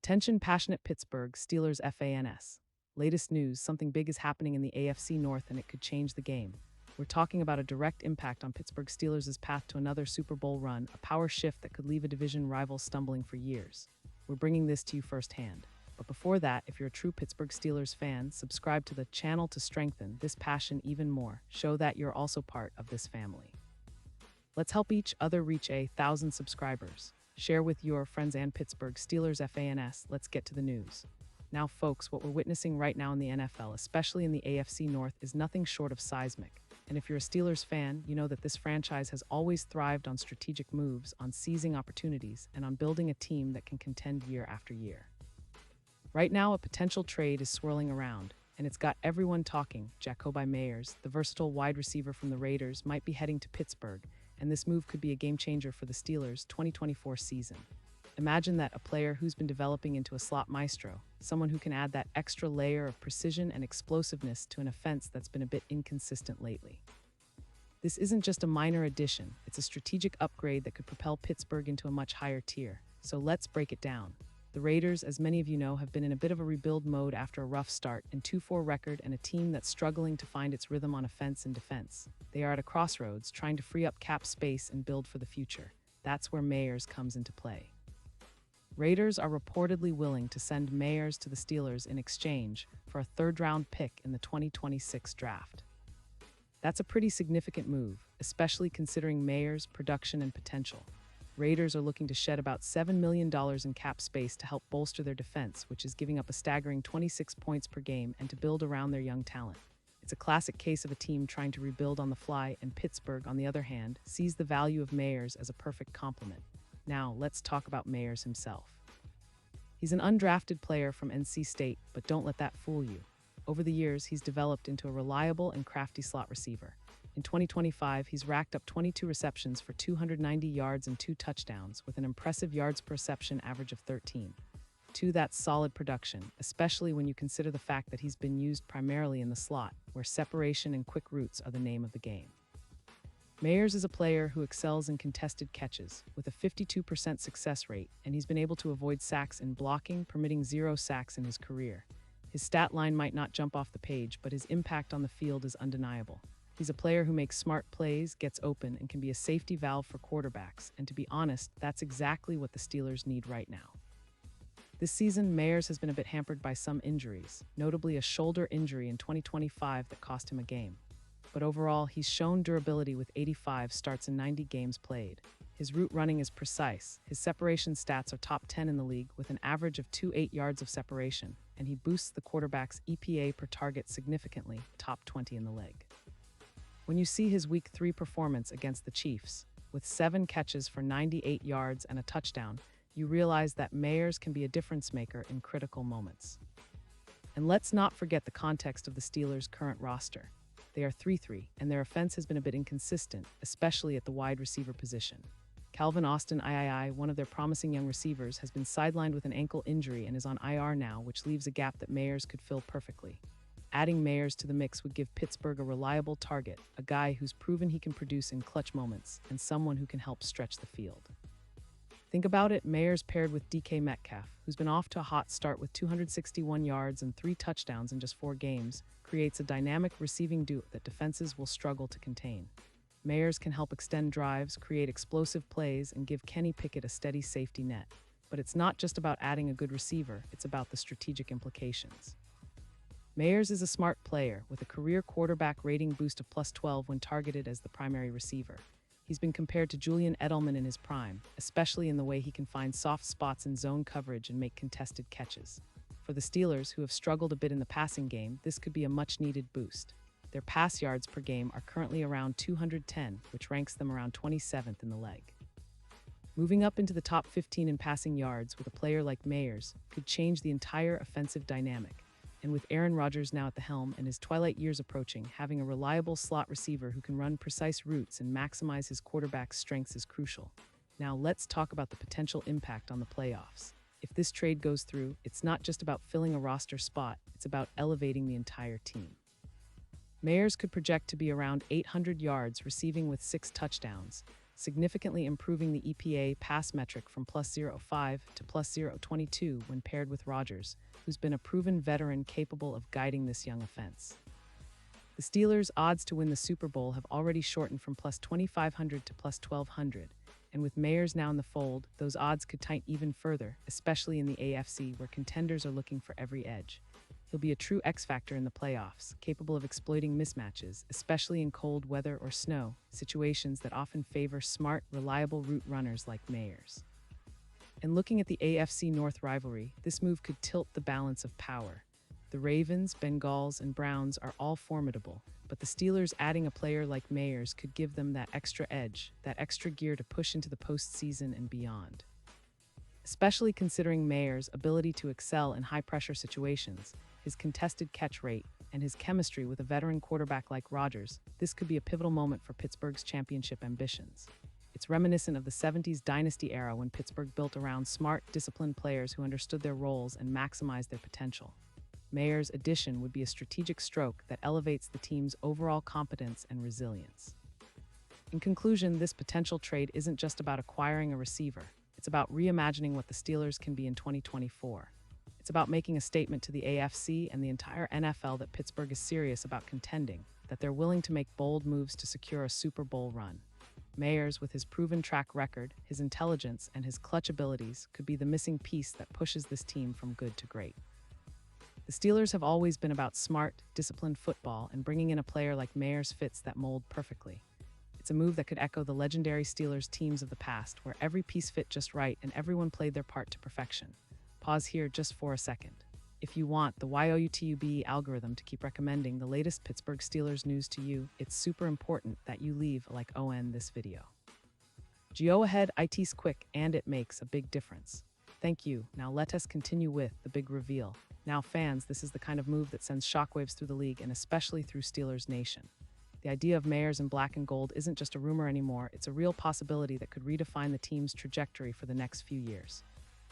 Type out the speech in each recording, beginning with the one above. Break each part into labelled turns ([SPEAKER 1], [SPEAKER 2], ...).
[SPEAKER 1] Attention passionate Pittsburgh Steelers fans. Latest news, something big is happening in the AFC North and it could change the game. We're talking about a direct impact on Pittsburgh Steelers' path to another Super Bowl run, a power shift that could leave a division rival stumbling for years. We're bringing this to you firsthand. But before that, if you're a true Pittsburgh Steelers fan, subscribe to the channel to strengthen this passion even more. Show that you're also part of this family. Let's help each other reach 1,000 subscribers. Share with your friends and Pittsburgh Steelers fans. Let's get to the news. Now, folks, what we're witnessing right now in the NFL, especially in the AFC North, is nothing short of seismic. And if you're a Steelers fan, you know that this franchise has always thrived on strategic moves, on seizing opportunities, and on building a team that can contend year after year. Right now, a potential trade is swirling around, and it's got everyone talking. Jacoby Myers, the versatile wide receiver from the Raiders, might be heading to Pittsburgh, and this move could be a game-changer for the Steelers' 2024 season. Imagine that, a player who's been developing into a slot maestro, someone who can add that extra layer of precision and explosiveness to an offense that's been a bit inconsistent lately. This isn't just a minor addition, it's a strategic upgrade that could propel Pittsburgh into a much higher tier. So let's break it down. The Raiders, as many of you know, have been in a bit of a rebuild mode after a rough start, and 2-4 record, and a team that's struggling to find its rhythm on offense and defense. They are at a crossroads, trying to free up cap space and build for the future. That's where Myers comes into play. Raiders are reportedly willing to send Myers to the Steelers in exchange for a third-round pick in the 2026 draft. That's a pretty significant move, especially considering Myers' production and potential. Raiders are looking to shed about $7 million in cap space to help bolster their defense, which is giving up a staggering 26 points per game, and to build around their young talent. It's a classic case of a team trying to rebuild on the fly, and Pittsburgh, on the other hand, sees the value of Myers as a perfect complement. Now, let's talk about Myers himself. He's an undrafted player from NC State, but don't let that fool you. Over the years, he's developed into a reliable and crafty slot receiver. In 2025, he's racked up 22 receptions for 290 yards and 2 touchdowns, with an impressive yards per reception average of 13. That's solid production, especially when you consider the fact that he's been used primarily in the slot, where separation and quick routes are the name of the game. Myers is a player who excels in contested catches, with a 52% success rate, and he's been able to avoid sacks in blocking, permitting 0 sacks in his career. His stat line might not jump off the page, but his impact on the field is undeniable. He's a player who makes smart plays, gets open, and can be a safety valve for quarterbacks, and to be honest, that's exactly what the Steelers need right now. This season, Myers has been a bit hampered by some injuries, notably a shoulder injury in 2025 that cost him a game. But overall, he's shown durability with 85 starts and 90 games played. His route running is precise, his separation stats are top 10 in the league with an average of 2.8 yards of separation, and he boosts the quarterback's EPA per target significantly, top 20 in the league. When you see his Week 3 performance against the Chiefs, with 7 catches for 98 yards and a touchdown, you realize that Myers can be a difference maker in critical moments. And let's not forget the context of the Steelers' current roster. They are 3-3, and their offense has been a bit inconsistent, especially at the wide receiver position. Calvin Austin III, one of their promising young receivers, has been sidelined with an ankle injury and is on IR now, which leaves a gap that Myers could fill perfectly. Adding Myers to the mix would give Pittsburgh a reliable target, a guy who's proven he can produce in clutch moments, and someone who can help stretch the field. Think about it, Myers paired with DK Metcalf, who's been off to a hot start with 261 yards and 3 touchdowns in just 4 games, creates a dynamic receiving duo that defenses will struggle to contain. Myers can help extend drives, create explosive plays, and give Kenny Pickett a steady safety net. But it's not just about adding a good receiver, it's about the strategic implications. Myers is a smart player, with a career quarterback rating boost of +12 when targeted as the primary receiver. He's been compared to Julian Edelman in his prime, especially in the way he can find soft spots in zone coverage and make contested catches. For the Steelers, who have struggled a bit in the passing game, this could be a much-needed boost. Their pass yards per game are currently around 210, which ranks them around 27th in the league. Moving up into the top 15 in passing yards with a player like Myers could change the entire offensive dynamic. And with Aaron Rodgers now at the helm and his twilight years approaching, having a reliable slot receiver who can run precise routes and maximize his quarterback's strengths is crucial. Now let's talk about the potential impact on the playoffs. If this trade goes through, it's not just about filling a roster spot, it's about elevating the entire team. Myers could project to be around 800 yards receiving with 6 touchdowns, significantly improving the EPA pass metric from +0.05 to +0.22 when paired with Rodgers, who's been a proven veteran capable of guiding this young offense. The Steelers' odds to win the Super Bowl have already shortened from +2,500 to +1,200, and with Mayers now in the fold, those odds could tighten even further, especially in the AFC where contenders are looking for every edge. He'll be a true X-factor in the playoffs, capable of exploiting mismatches, especially in cold weather or snow, situations that often favor smart, reliable route runners like Mayers. And looking at the AFC North rivalry, this move could tilt the balance of power. The Ravens, Bengals, and Browns are all formidable, but the Steelers adding a player like Mayers could give them that extra edge, that extra gear to push into the postseason and beyond. Especially considering Mayers' ability to excel in high-pressure situations, his contested catch rate, and his chemistry with a veteran quarterback like Rodgers, this could be a pivotal moment for Pittsburgh's championship ambitions. It's reminiscent of the '70s dynasty era when Pittsburgh built around smart, disciplined players who understood their roles and maximized their potential. Mayers' addition would be a strategic stroke that elevates the team's overall competence and resilience. In conclusion, this potential trade isn't just about acquiring a receiver. It's about reimagining what the Steelers can be in 2024. It's about making a statement to the AFC and the entire NFL that Pittsburgh is serious about contending, that they're willing to make bold moves to secure a Super Bowl run. Mayers, with his proven track record, his intelligence, and his clutch abilities, could be the missing piece that pushes this team from good to great. The Steelers have always been about smart, disciplined football, and bringing in a player like Mayers fits that mold perfectly. It's a move that could echo the legendary Steelers teams of the past, where every piece fit just right and everyone played their part to perfection. Pause here just for a second. If you want the YouTube algorithm to keep recommending the latest Pittsburgh Steelers news to you, it's super important that you leave a like on this video. Go ahead, it's quick and it makes a big difference. Thank you. Now let us continue with the big reveal. Now fans, this is the kind of move that sends shockwaves through the league and especially through Steelers Nation. The idea of Mayers in black and gold isn't just a rumor anymore, it's a real possibility that could redefine the team's trajectory for the next few years.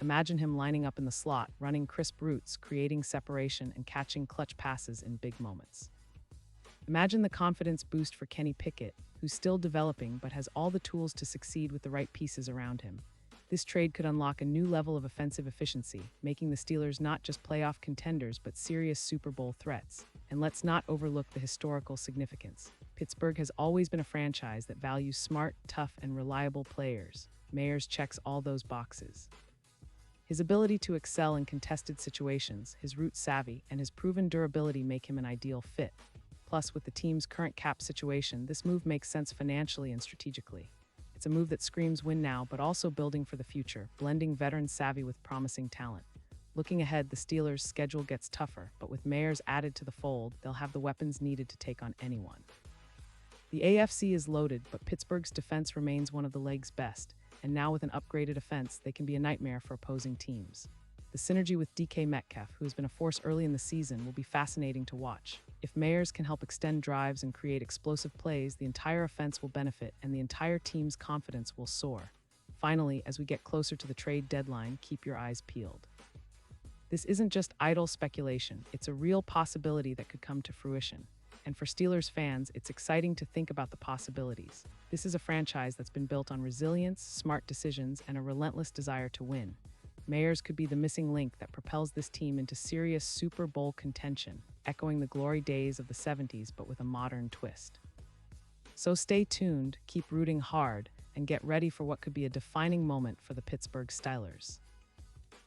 [SPEAKER 1] Imagine him lining up in the slot, running crisp routes, creating separation, and catching clutch passes in big moments. Imagine the confidence boost for Kenny Pickett, who's still developing but has all the tools to succeed with the right pieces around him. This trade could unlock a new level of offensive efficiency, making the Steelers not just playoff contenders but serious Super Bowl threats. And let's not overlook the historical significance. Pittsburgh has always been a franchise that values smart, tough, and reliable players. Mayers checks all those boxes. His ability to excel in contested situations, his route savvy, and his proven durability make him an ideal fit. Plus, with the team's current cap situation, this move makes sense financially and strategically. It's a move that screams win now, but also building for the future, blending veteran savvy with promising talent. Looking ahead, the Steelers' schedule gets tougher, but with Mayers added to the fold, they'll have the weapons needed to take on anyone. The AFC is loaded, but Pittsburgh's defense remains one of the league's best, and now with an upgraded offense, they can be a nightmare for opposing teams. The synergy with DK Metcalf, who has been a force early in the season, will be fascinating to watch. If Mayers can help extend drives and create explosive plays, the entire offense will benefit and the entire team's confidence will soar. Finally, as we get closer to the trade deadline, keep your eyes peeled. This isn't just idle speculation, it's a real possibility that could come to fruition. And for Steelers fans, it's exciting to think about the possibilities. This is a franchise that's been built on resilience, smart decisions, and a relentless desire to win. Mayers could be the missing link that propels this team into serious Super Bowl contention, echoing the glory days of the '70s but with a modern twist. So stay tuned, keep rooting hard, and get ready for what could be a defining moment for the Pittsburgh Steelers.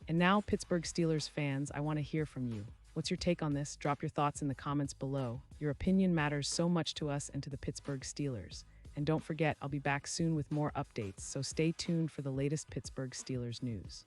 [SPEAKER 1] And now, Pittsburgh Steelers fans, I want to hear from you. What's your take on this? Drop your thoughts in the comments below. Your opinion matters so much to us and to the Pittsburgh Steelers. And don't forget, I'll be back soon with more updates, so stay tuned for the latest Pittsburgh Steelers news.